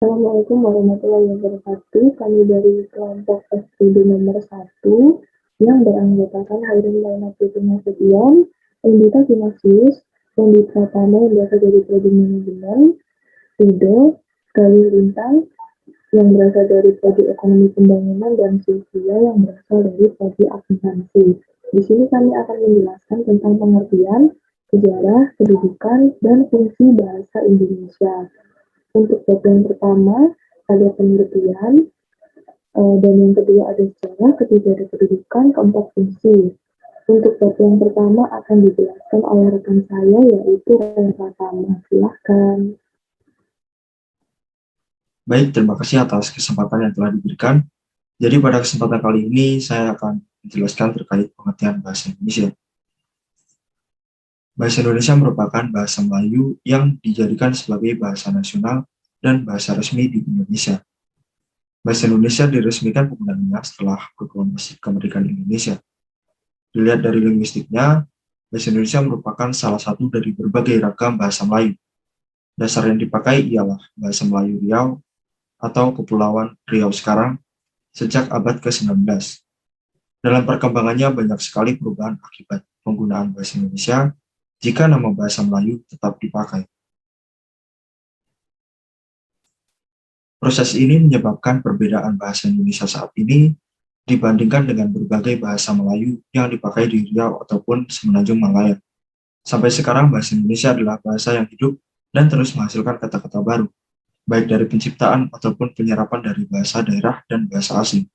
Assalamualaikum warahmatullahi wabarakatuh. Kami dari kelompok FPD nomor 1 yang beranggotakan Hairul Lainatuddin Nasution, Endita Kinasius, Andi Pratama yang berasal dari Prodi Manajemen, Rido, Galih Lintang yang berasal dari Prodi Ekonomi Pembangunan, dan Sylvia yang berasal dari Prodi Akuntansi. Di sini kami akan menjelaskan tentang pengertian, sejarah, kedudukan, dan fungsi bahasa Indonesia. Untuk bab yang pertama ada pengertian, dan yang kedua ada sejarah, ketiga ada kedudukan, keempat fungsi. Untuk bab yang pertama akan dijelaskan oleh rekan saya yaitu Ren Pratama. Silahkan. Baik, terima kasih atas kesempatan yang telah diberikan. Jadi pada kesempatan kali ini saya akan menjelaskan terkait pengertian bahasa Indonesia. Bahasa Indonesia merupakan bahasa Melayu yang dijadikan sebagai bahasa nasional dan bahasa resmi di Indonesia. Bahasa Indonesia diresmikan penggunaannya setelah proklamasi kemerdekaan Indonesia. Dilihat dari linguistiknya, bahasa Indonesia merupakan salah satu dari berbagai ragam bahasa Melayu. Dasar yang dipakai ialah bahasa Melayu Riau atau Kepulauan Riau sekarang sejak abad ke-19. Dalam perkembangannya banyak sekali perubahan akibat penggunaan bahasa Indonesia jika nama bahasa Melayu tetap dipakai. Proses ini menyebabkan perbedaan bahasa Indonesia saat ini dibandingkan dengan berbagai bahasa Melayu yang dipakai di Riau ataupun Semenanjung Malaya. Sampai sekarang bahasa Indonesia adalah bahasa yang hidup dan terus menghasilkan kata-kata baru, baik dari penciptaan ataupun penyerapan dari bahasa daerah dan bahasa asing.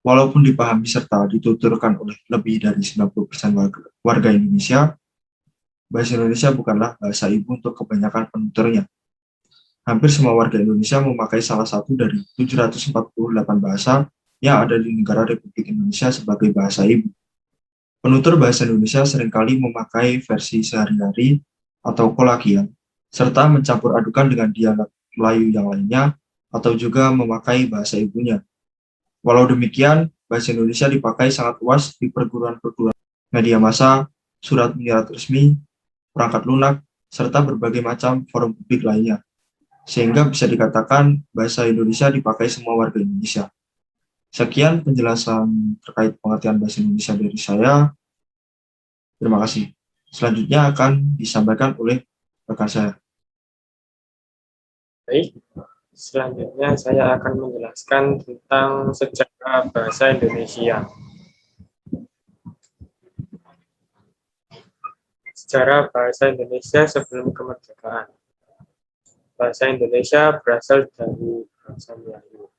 Walaupun dipahami serta dituturkan oleh lebih dari 90% warga Indonesia, bahasa Indonesia bukanlah bahasa ibu untuk kebanyakan penuturnya. Hampir semua warga Indonesia memakai salah satu dari 748 bahasa yang ada di negara Republik Indonesia sebagai bahasa ibu. Penutur bahasa Indonesia seringkali memakai versi sehari-hari atau kolakian, serta mencampur adukan dengan dialek Melayu yang lainnya, atau juga memakai bahasa ibunya. Walau demikian, bahasa Indonesia dipakai sangat luas di perguruan-perguruan, media massa, surat menyurat resmi, perangkat lunak, serta berbagai macam forum publik lainnya. Sehingga bisa dikatakan bahasa Indonesia dipakai semua warga Indonesia. Sekian penjelasan terkait pengertian bahasa Indonesia dari saya. Terima kasih. Selanjutnya akan disampaikan oleh rekan saya. Baik, selanjutnya saya akan menjelaskan tentang sejarah bahasa Indonesia. Sejarah bahasa Indonesia sebelum kemerdekaan. Bahasa Indonesia berasal dari bahasa Melayu.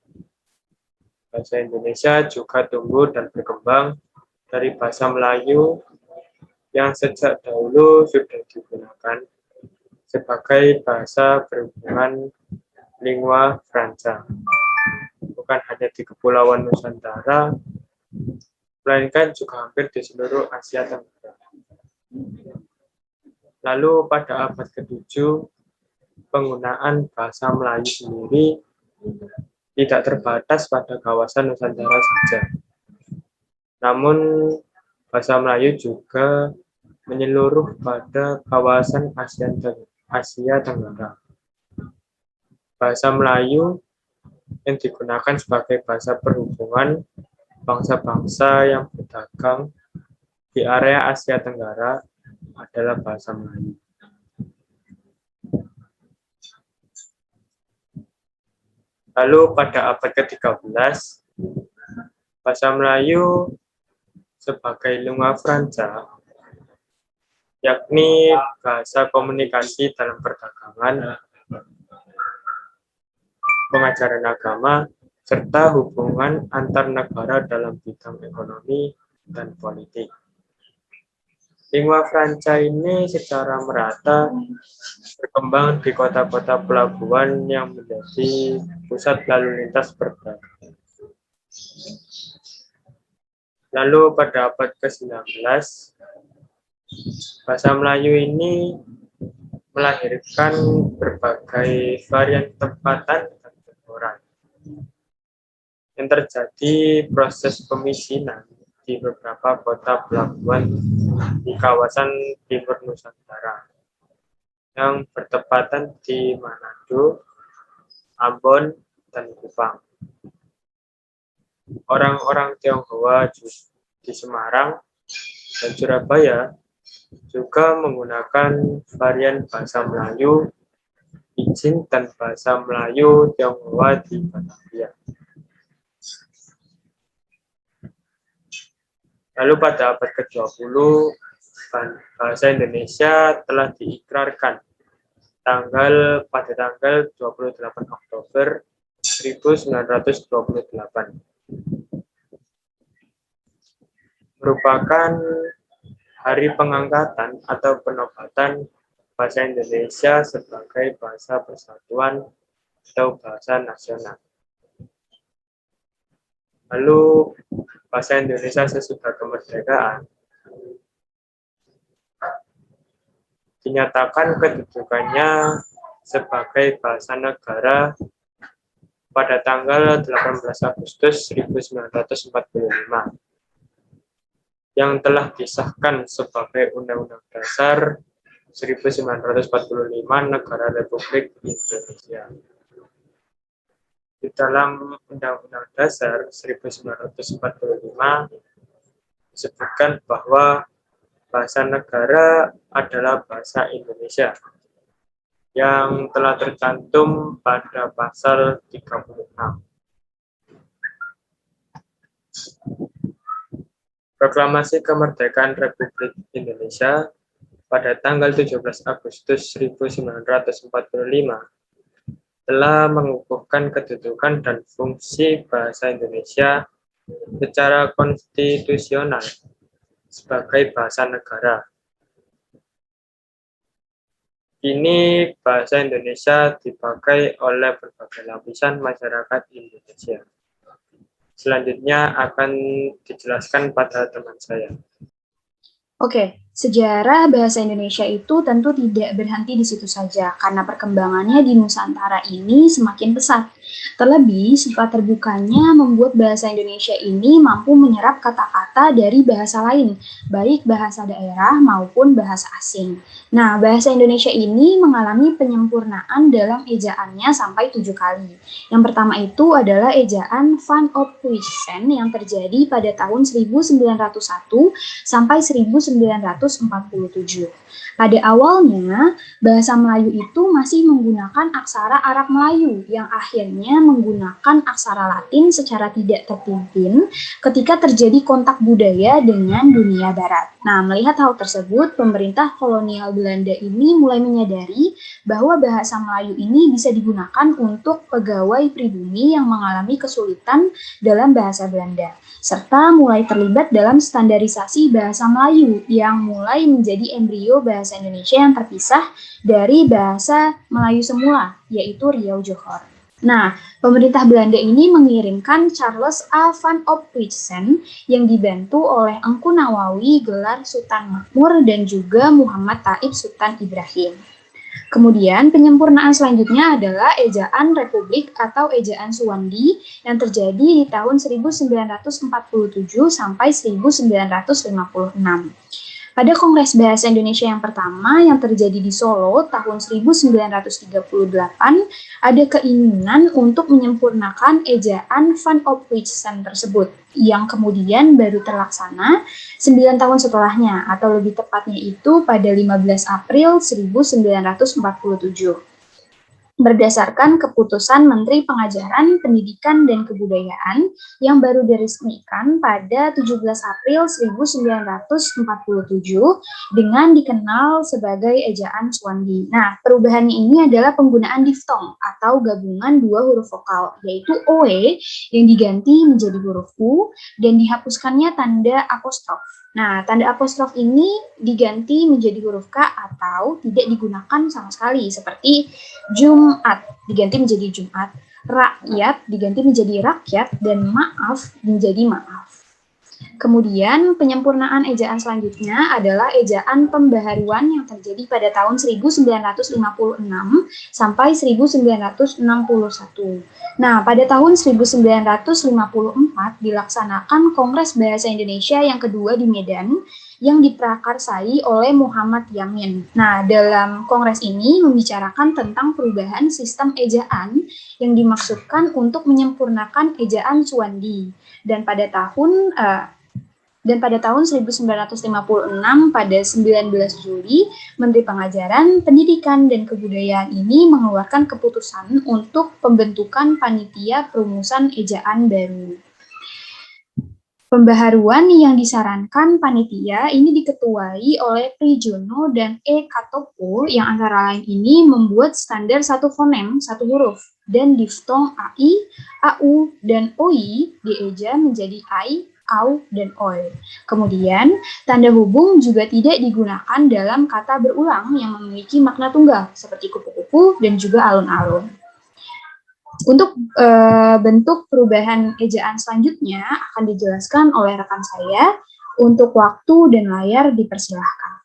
Bahasa Indonesia juga tumbuh dan berkembang dari bahasa Melayu yang sejak dahulu sudah digunakan sebagai bahasa berhubungan lingua franca. Bukan hanya di Kepulauan Nusantara, melainkan juga hampir di seluruh Asia Tenggara. Lalu pada abad ke-7, penggunaan bahasa Melayu sendiri tidak terbatas pada kawasan Nusantara saja. Namun, bahasa Melayu juga menyeluruh pada kawasan Asia Tenggara. Bahasa Melayu yang digunakan sebagai bahasa perhubungan bangsa-bangsa yang berdagang di area Asia Tenggara adalah bahasa Melayu. Lalu pada abad ke-13, bahasa Melayu sebagai lingua franca, yakni bahasa komunikasi dalam perdagangan, pengajaran agama, serta hubungan antar negara dalam bidang ekonomi dan politik. Lingua franca ini secara merata berkembang di kota-kota pelabuhan yang menjadi pusat lalu lintas perdagangan. Lalu pada abad ke-19, bahasa Melayu ini melahirkan berbagai varian tempatan dan benturan. Yang terjadi proses pemisinan di beberapa kota pelabuhan di kawasan timur Nusantara yang bertepatan di Manado, Ambon, dan Kupang. Orang-orang Tionghoa di Semarang dan Surabaya juga menggunakan varian bahasa Melayu Pidgin dan bahasa Melayu Tionghoa di Batavia. Lalu pada abad ke-20, bahasa Indonesia telah diikrarkan pada tanggal 28 Oktober 1928. Merupakan hari pengangkatan atau penobatan bahasa Indonesia sebagai bahasa persatuan atau bahasa nasional. Lalu bahasa Indonesia sesudah kemerdekaan dinyatakan kedudukannya sebagai bahasa negara pada tanggal 18 Agustus 1945 yang telah disahkan sebagai Undang-Undang Dasar 1945 Negara Republik Indonesia. Di dalam Undang-Undang Dasar 1945 disebutkan bahwa bahasa negara adalah bahasa Indonesia yang telah tercantum pada pasal 36. Proklamasi Kemerdekaan Republik Indonesia pada tanggal 17 Agustus 1945 telah mengukuhkan kedudukan dan fungsi bahasa Indonesia secara konstitusional sebagai bahasa negara. Kini bahasa Indonesia dipakai oleh berbagai lapisan masyarakat Indonesia. Selanjutnya akan dijelaskan pada teman saya. Oke, sejarah bahasa Indonesia itu tentu tidak berhenti di situ saja, karena perkembangannya di Nusantara ini semakin pesat. Terlebih, sifat terbukanya membuat bahasa Indonesia ini mampu menyerap kata-kata dari bahasa lain, baik bahasa daerah maupun bahasa asing. Nah, bahasa Indonesia ini mengalami penyempurnaan dalam ejaannya sampai 7 kali. Yang pertama itu adalah ejaan Van Ophuijsen yang terjadi pada tahun 1901 sampai 1947. Pada awalnya, bahasa Melayu itu masih menggunakan aksara Arab Melayu yang akhirnya menggunakan aksara Latin secara tidak terpimpin ketika terjadi kontak budaya dengan dunia barat. Nah, melihat hal tersebut, pemerintah kolonial Belanda ini mulai menyadari bahwa bahasa Melayu ini bisa digunakan untuk pegawai pribumi yang mengalami kesulitan dalam bahasa Belanda, serta mulai terlibat dalam standarisasi bahasa Melayu yang mulai menjadi embrio bahasa Indonesia yang terpisah dari bahasa Melayu semula, yaitu Riau Johor. Nah, pemerintah Belanda ini mengirimkan Charles A. Van Ophuijsen yang dibantu oleh Engku Nawawi, gelar Sultan Makmur, dan juga Muhammad Taib Sultan Ibrahim. Kemudian penyempurnaan selanjutnya adalah ejaan Republik atau ejaan Suwandi yang terjadi di tahun 1947 sampai 1956. Pada Kongres Bahasa Indonesia yang pertama yang terjadi di Solo tahun 1938, ada keinginan untuk menyempurnakan ejaan Van Ophuijsen tersebut, yang kemudian baru terlaksana 9 tahun setelahnya, atau lebih tepatnya itu pada 15 April 1947. Berdasarkan keputusan Menteri Pengajaran, Pendidikan, dan Kebudayaan yang baru diresmikan pada 17 April 1947 dengan dikenal sebagai ejaan Suwandi. Nah, perubahannya ini adalah penggunaan diftong atau gabungan dua huruf vokal, yaitu OE yang diganti menjadi huruf U dan dihapuskannya tanda apostrof. Nah, tanda apostrof ini diganti menjadi huruf K atau tidak digunakan sama sekali, seperti Jumat diganti menjadi Jumat, rakyat diganti menjadi rakyat, dan maaf menjadi maaf. Kemudian penyempurnaan ejaan selanjutnya adalah ejaan pembaharuan yang terjadi pada tahun 1956 sampai 1961. Nah, pada tahun 1954 dilaksanakan Kongres Bahasa Indonesia yang kedua di Medan yang diprakarsai oleh Muhammad Yamin. Nah, dalam kongres ini membicarakan tentang perubahan sistem ejaan yang dimaksudkan untuk menyempurnakan ejaan Suwandi. Dan pada tahun 1956 pada 19 Juli, Menteri Pengajaran, Pendidikan, dan Kebudayaan ini mengeluarkan keputusan untuk pembentukan panitia perumusan ejaan baru. Pembaharuan yang disarankan panitia ini diketuai oleh Prijono dan E. Katopo yang antara lain ini membuat standar satu fonem, satu huruf, dan diftong AI, AU, dan OI dieja menjadi AI, AU, dan OI. Kemudian, tanda hubung juga tidak digunakan dalam kata berulang yang memiliki makna tunggal, seperti kupu-kupu dan juga alun-alun. Untuk bentuk perubahan ejaan selanjutnya akan dijelaskan oleh rekan saya. Untuk waktu dan layar dipersilahkan.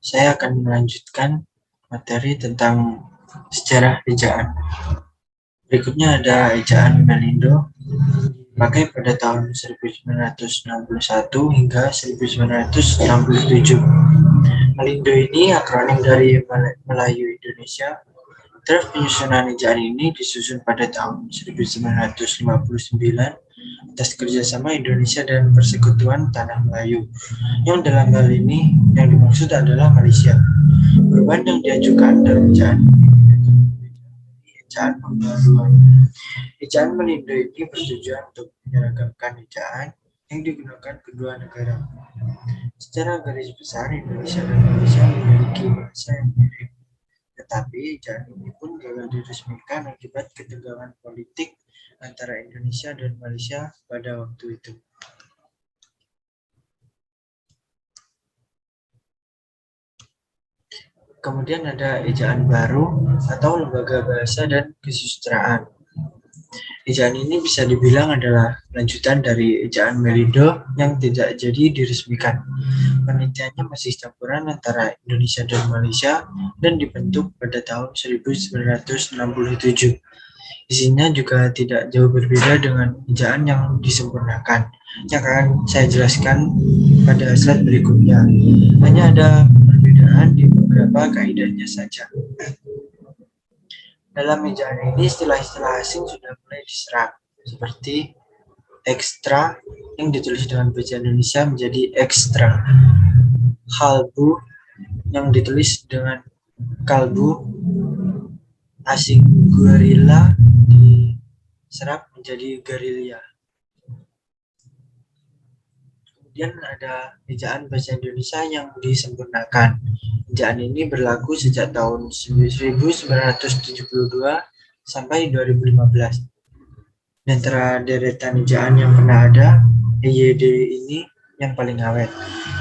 Saya akan melanjutkan materi tentang sejarah ejaan. Berikutnya ada ejaan Melindo, dipakai pada tahun 1961 hingga 1967. Melindo ini akronim dari Melayu Indonesia. Draft penyusunan ejaan ini disusun pada tahun 1959 atas kerjasama Indonesia dan Persekutuan Tanah Melayu, yang dalam hal ini yang dimaksud adalah Malaysia. Perubahan yang diajukan dalam ejaan ejaan pembaruan. Ejaan Melindo ini bertujuan untuk menyeragamkan ejaan yang digunakan kedua negara. Secara garis besar, Indonesia dan Malaysia memiliki bahasa yang mirip. Tetapi ejaan ini pun gagal diresmikan akibat ketegangan politik antara Indonesia dan Malaysia pada waktu itu. Kemudian ada ejaan baru atau lembaga bahasa dan kesusastraan. Ejaan ini bisa dibilang adalah lanjutan dari ejaan Melindo yang tidak jadi diresmikan. Penelitiannya masih campuran antara Indonesia dan Malaysia dan dibentuk pada tahun 1967. Isinya juga tidak jauh berbeda dengan ejaan yang disempurnakan, yang akan saya jelaskan pada slide berikutnya. Hanya ada perbedaan di beberapa kaidahnya saja. Dalam ejaan ini istilah-istilah asing sudah mulai diserap, seperti ekstra yang ditulis dengan bahasa Indonesia menjadi ekstra, kalbu yang ditulis dengan kalbu, asing gorila diserap menjadi gerilya. Kemudian ada ejaan bahasa Indonesia yang disempurnakan. Ejaan ini berlaku sejak tahun 1972 sampai 2015. Di antara deretan ejaan yang pernah ada, EYD ini yang paling awet.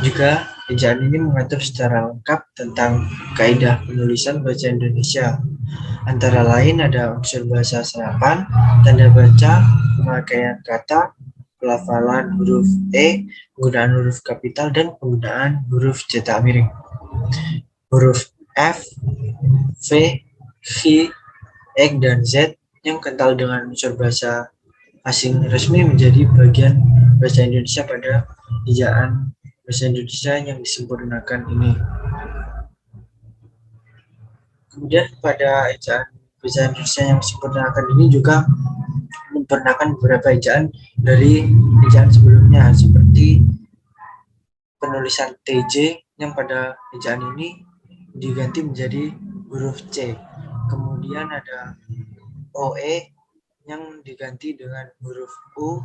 Juga ejaan ini mengatur secara lengkap tentang kaidah penulisan bahasa Indonesia. Antara lain ada unsur bahasa serapan, tanda baca, pemakaian kata, pelafalan huruf E, penggunaan huruf kapital, dan penggunaan huruf cetak miring. Huruf F, V, V, X, dan Z yang kental dengan unsur bahasa asing resmi menjadi bagian bahasa Indonesia pada ejaan bahasa Indonesia yang disempurnakan ini. Kemudian pada ejaan bahasa Indonesia yang disempurnakan ini juga menyempurnakan beberapa ejaan dari ejaan sebelumnya, seperti penulisan TJ yang pada ejaan ini diganti menjadi huruf C. Kemudian ada OE yang diganti dengan huruf U,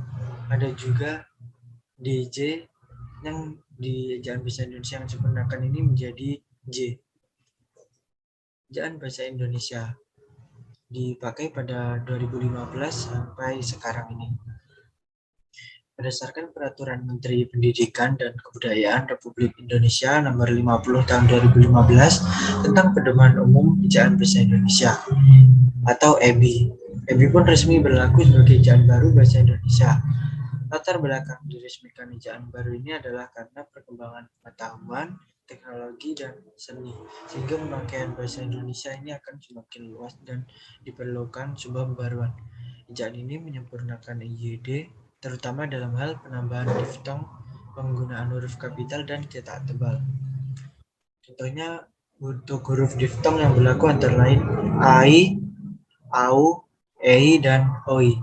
ada juga DJ yang di ejaan bahasa Indonesia yang disempurnakan ini menjadi J. Ejaan bahasa Indonesia dipakai pada 2015 sampai sekarang ini. Berdasarkan Peraturan Menteri Pendidikan dan Kebudayaan Republik Indonesia Nomor 50 Tahun 2015 tentang Pedoman Umum Ejaan Bahasa Indonesia atau EBI. EBI pun resmi berlaku sebagai ejaan baru bahasa Indonesia. Latar belakang diresmikan ejaan baru ini adalah karena perkembangan pengetahuan, teknologi, dan seni, sehingga pemakaian bahasa Indonesia ini akan semakin luas dan diperlukan sebuah pembaruan. Ejaan ini menyempurnakan EYD, terutama dalam hal penambahan diftong penggunaan huruf kapital dan cetak tebal. Contohnya untuk huruf diftong yang berlaku antara lain ai, au, ei, dan oi.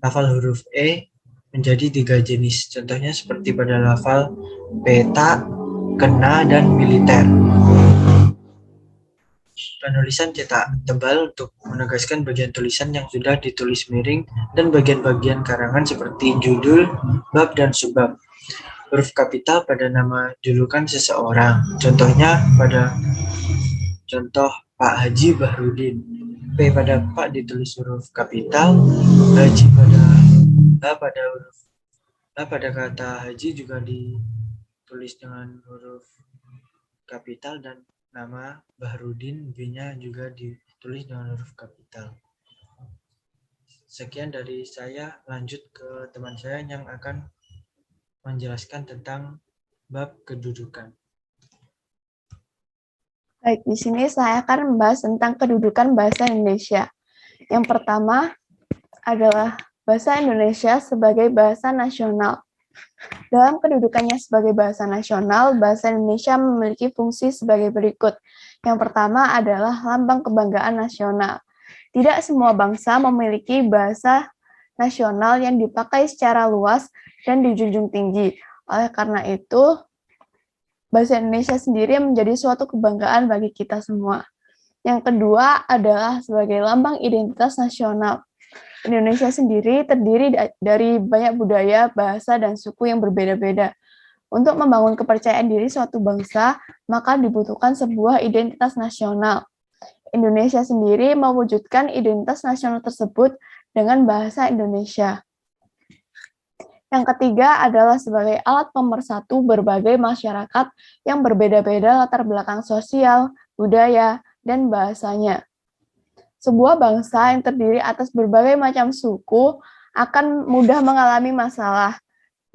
Lafal huruf e menjadi 3 jenis. Contohnya seperti pada lafal peta, kena, dan militer. Penulisan cetak tebal untuk menegaskan bagian tulisan yang sudah ditulis miring dan bagian-bagian karangan seperti judul, bab, dan subbab. Huruf kapital pada nama julukan seseorang. Contohnya pada contoh Pak Haji Bahrudin. P pada Pak ditulis huruf kapital, Haji pada pada kata Haji juga ditulis dengan huruf kapital dan nama Bahrudin B-nya juga ditulis dengan huruf kapital. Sekian dari saya, lanjut ke teman saya yang akan menjelaskan tentang bab kedudukan. Baik, di sini saya akan membahas tentang kedudukan bahasa Indonesia. Yang pertama adalah bahasa Indonesia sebagai bahasa nasional. Dalam kedudukannya sebagai bahasa nasional, bahasa Indonesia memiliki fungsi sebagai berikut. Yang pertama adalah lambang kebanggaan nasional. Tidak semua bangsa memiliki bahasa nasional yang dipakai secara luas dan dijunjung tinggi. Oleh karena itu, bahasa Indonesia sendiri menjadi suatu kebanggaan bagi kita semua. Yang kedua adalah sebagai lambang identitas nasional. Indonesia sendiri terdiri dari banyak budaya, bahasa, dan suku yang berbeda-beda. Untuk membangun kepercayaan diri suatu bangsa, maka dibutuhkan sebuah identitas nasional. Indonesia sendiri mewujudkan identitas nasional tersebut dengan bahasa Indonesia. Yang ketiga adalah sebagai alat pemersatu berbagai masyarakat yang berbeda-beda latar belakang sosial, budaya, dan bahasanya. Sebuah bangsa yang terdiri atas berbagai macam suku akan mudah mengalami masalah.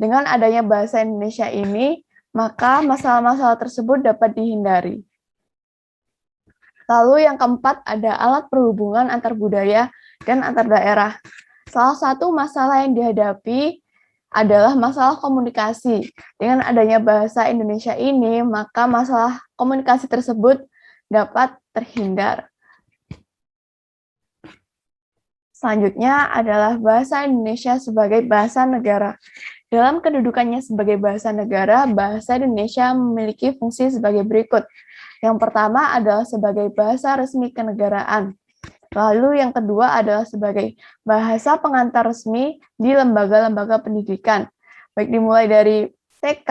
Dengan adanya bahasa Indonesia ini, maka masalah-masalah tersebut dapat dihindari. Lalu yang keempat ada alat perhubungan antar budaya dan antar daerah. Salah satu masalah yang dihadapi adalah masalah komunikasi. Dengan adanya bahasa Indonesia ini, maka masalah komunikasi tersebut dapat terhindar. Selanjutnya adalah bahasa Indonesia sebagai bahasa negara. Dalam kedudukannya sebagai bahasa negara, bahasa Indonesia memiliki fungsi sebagai berikut. Yang pertama adalah sebagai bahasa resmi kenegaraan. Lalu yang kedua adalah sebagai bahasa pengantar resmi di lembaga-lembaga pendidikan, baik dimulai dari TK,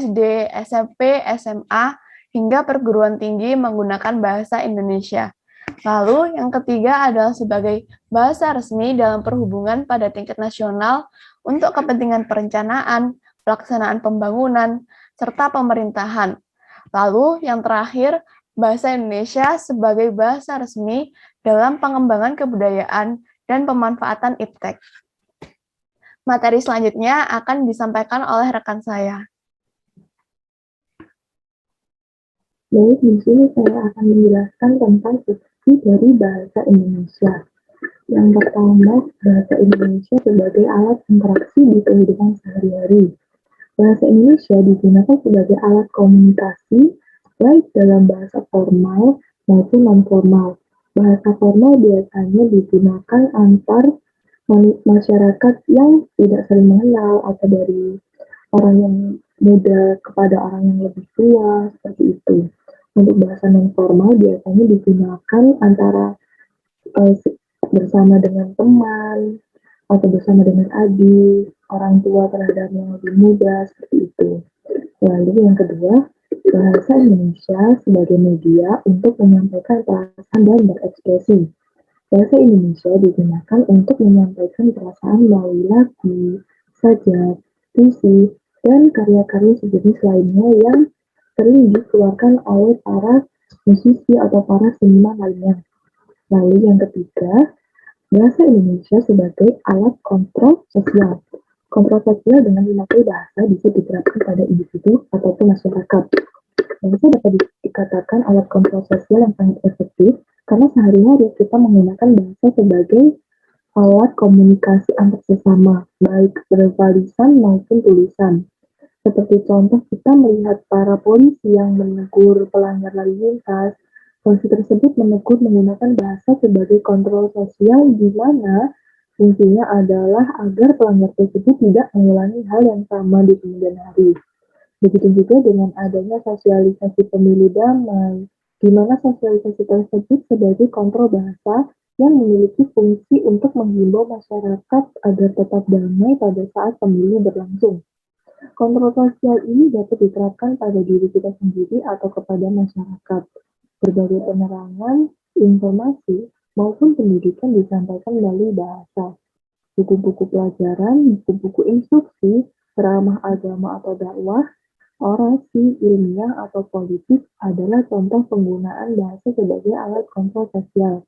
SD, SMP, SMA, hingga perguruan tinggi menggunakan bahasa Indonesia. Lalu yang ketiga adalah sebagai bahasa resmi dalam perhubungan pada tingkat nasional untuk kepentingan perencanaan, pelaksanaan pembangunan, serta pemerintahan. Lalu yang terakhir, bahasa Indonesia sebagai bahasa resmi dalam pengembangan kebudayaan dan pemanfaatan iptek. Materi selanjutnya akan disampaikan oleh rekan saya. Baik, di sini saya akan menjelaskan tentang fungsi dari bahasa Indonesia. Yang pertama, bahasa Indonesia sebagai alat interaksi di kehidupan sehari-hari. Bahasa Indonesia digunakan sebagai alat komunikasi, baik dalam bahasa formal maupun non-formal. Bahasa formal biasanya digunakan antar masyarakat yang tidak saling mengenal atau dari orang yang muda kepada orang yang lebih tua, seperti itu. Untuk bahasa non-formal biasanya digunakan antara bersama dengan teman atau bersama dengan adik, orang tua terhadap yang lebih muda, seperti itu. Lalu yang kedua, bahasa Indonesia sebagai media untuk menyampaikan perasaan dan berekspresi. Bahasa Indonesia digunakan untuk menyampaikan perasaan melalui lagu, sajak, puisi, dan karya-karya sejenis lainnya yang sering dikeluarkan oleh para musisi atau para seniman lainnya. Lalu yang ketiga, bahasa Indonesia sebagai alat kontrol sosial. Kontrol sosial dengan memakai bahasa bisa diterapkan pada individu ataupun masyarakat. Bahasa dapat dikatakan alat kontrol sosial yang sangat efektif karena sehari-hari kita menggunakan bahasa sebagai alat komunikasi antar sesama, baik berupa lisan maupun tulisan. Seperti contoh kita melihat para polisi yang menegur pelanggar lalu lintas. Polisi tersebut menegur menggunakan bahasa sebagai kontrol sosial di mana fungsinya adalah agar pelanggar tersebut tidak mengulangi hal yang sama di kemudian hari. Begitu juga dengan adanya sosialisasi pemilu damai, di mana sosialisasi tersebut sebagai kontrol bahasa yang memiliki fungsi untuk menghimbau masyarakat agar tetap damai pada saat pemilu berlangsung. Kontrol sosial ini dapat diterapkan pada diri kita sendiri atau kepada masyarakat. Berbagai penerangan, informasi, maupun pendidikan disampaikan melalui bahasa. Buku-buku pelajaran, buku-buku instruksi, ceramah agama atau dakwah, orasi, ilmiah, atau politik adalah contoh penggunaan bahasa sebagai alat kontrol sosial.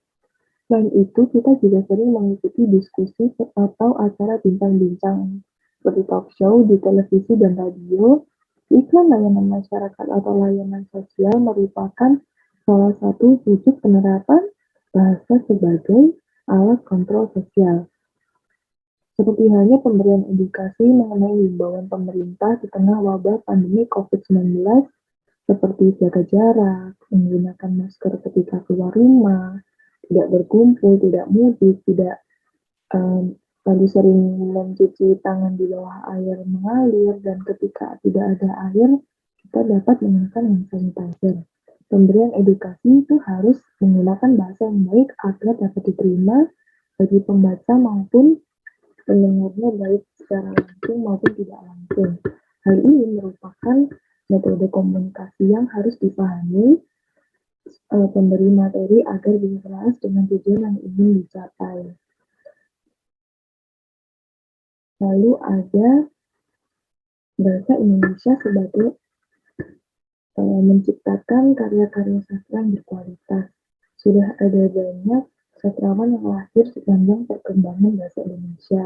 Selain itu, kita juga sering mengikuti diskusi atau acara bincang-bincang seperti talk show di televisi dan radio. Iklan layanan masyarakat atau layanan sosial merupakan salah satu wujud penerapan bahasa sebagai alat kontrol sosial. Seperti halnya pemberian edukasi mengenai himbauan pemerintah di tengah wabah pandemi COVID-19, seperti jaga jarak, menggunakan masker ketika keluar rumah, tidak berkumpul, tidak mudik, tidak lalu sering mencuci tangan di bawah air mengalir, dan ketika tidak ada air, kita dapat menggunakan hand sanitizer. Pemberian edukasi itu harus menggunakan bahasa yang baik agar dapat diterima bagi pembaca maupun pendengarnya, baik secara langsung maupun tidak langsung. Hal ini merupakan metode komunikasi yang harus dipahami pemberi materi agar bisa selaras dengan tujuan yang ingin dicapai. Lalu ada bahasa Indonesia sebagai menciptakan karya-karya sastra yang berkualitas. Sudah ada banyak sastrawan yang lahir sepanjang perkembangan bahasa Indonesia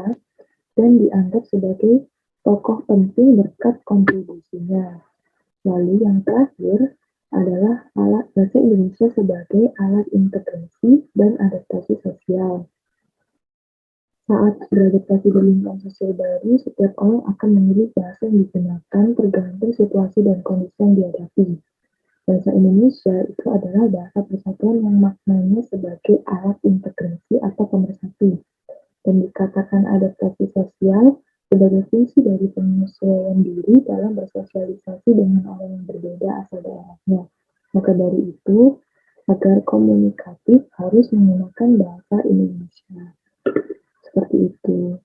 dan dianggap sebagai tokoh penting berkat kontribusinya. Lalu yang terakhir adalah alat bahasa Indonesia sebagai alat integrasi dan adaptasi sosial. Saat beradaptasi di lingkungan sosial baru, setiap orang akan memilih bahasa yang digunakan tergantung situasi dan kondisi yang dihadapi. Bahasa Indonesia itu adalah bahasa persatuan yang maknanya sebagai alat integrasi atau pemersatu, dan dikatakan adaptasi sosial sebagai fungsi dari penyesuaian diri dalam bersosialisasi dengan orang yang berbeda asal daerahnya. Maka dari itu, agar komunikatif harus menggunakan bahasa Indonesia. Seperti itu.